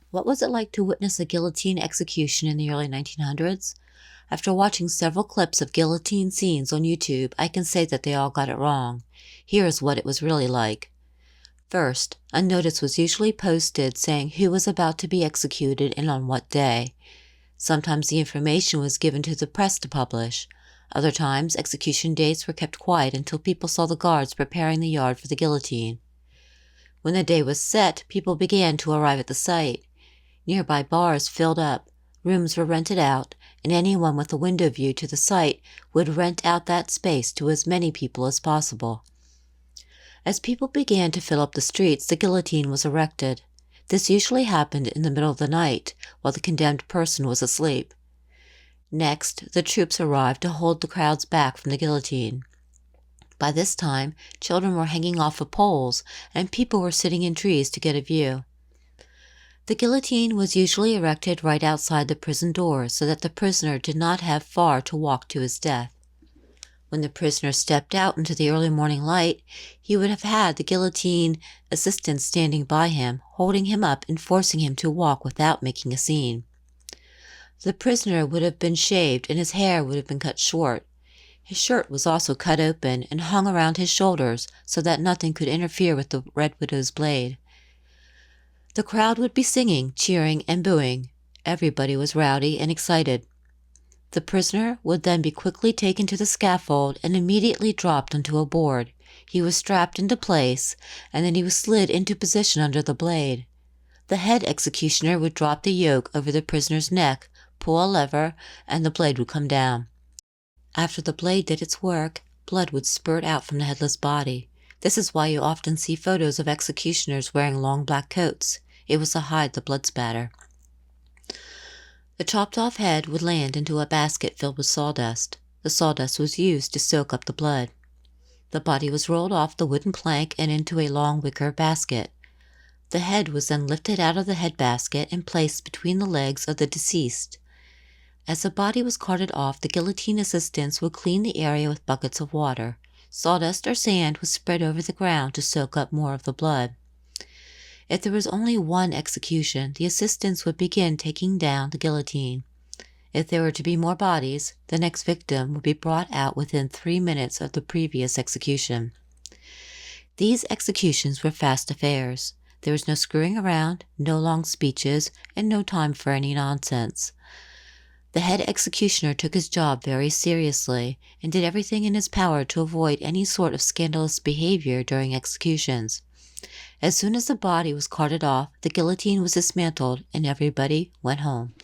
What was it like to witness a guillotine execution in the early 1900s? After watching several clips of guillotine scenes on YouTube, I can say that they all got it wrong. Here is what it was really like. First, a notice was usually posted saying who was about to be executed and on what day. Sometimes the information was given to the press to publish. Other times, execution dates were kept quiet until people saw the guards preparing the yard for the guillotine. When the day was set, people began to arrive at the site. Nearby bars filled up, rooms were rented out, and anyone with a window view to the site would rent out that space to as many people as possible. As people began to fill up the streets, the guillotine was erected. This usually happened in the middle of the night, while the condemned person was asleep. Next, the troops arrived to hold the crowds back from the guillotine. By this time, children were hanging off of poles, and people were sitting in trees to get a view. The guillotine was usually erected right outside the prison doors so that the prisoner did not have far to walk to his death. When the prisoner stepped out into the early morning light, he would have had the guillotine assistants standing by him, holding him up and forcing him to walk without making a scene. The prisoner would have been shaved and his hair would have been cut short. His shirt was also cut open and hung around his shoulders so that nothing could interfere with the Red Widow's blade. The crowd would be singing, cheering, and booing. Everybody was rowdy and excited. The prisoner would then be quickly taken to the scaffold and immediately dropped onto a board. He was strapped into place, and then he was slid into position under the blade. The head executioner would drop the yoke over the prisoner's neck, pull a lever, and the blade would come down. After the blade did its work, blood would spurt out from the headless body. This is why you often see photos of executioners wearing long black coats. It was to hide the blood spatter. The chopped-off head would land into a basket filled with sawdust. The sawdust was used to soak up the blood. The body was rolled off the wooden plank and into a long wicker basket. The head was then lifted out of the head basket and placed between the legs of the deceased. As the body was carted off, the guillotine assistants would clean the area with buckets of water. Sawdust or sand was spread over the ground to soak up more of the blood. If there was only one execution, the assistants would begin taking down the guillotine. If there were to be more bodies, the next victim would be brought out within 3 minutes of the previous execution. These executions were fast affairs. There was no screwing around, no long speeches, and no time for any nonsense. The head executioner took his job very seriously and did everything in his power to avoid any sort of scandalous behavior during executions. As soon as the body was carted off, the guillotine was dismantled and everybody went home.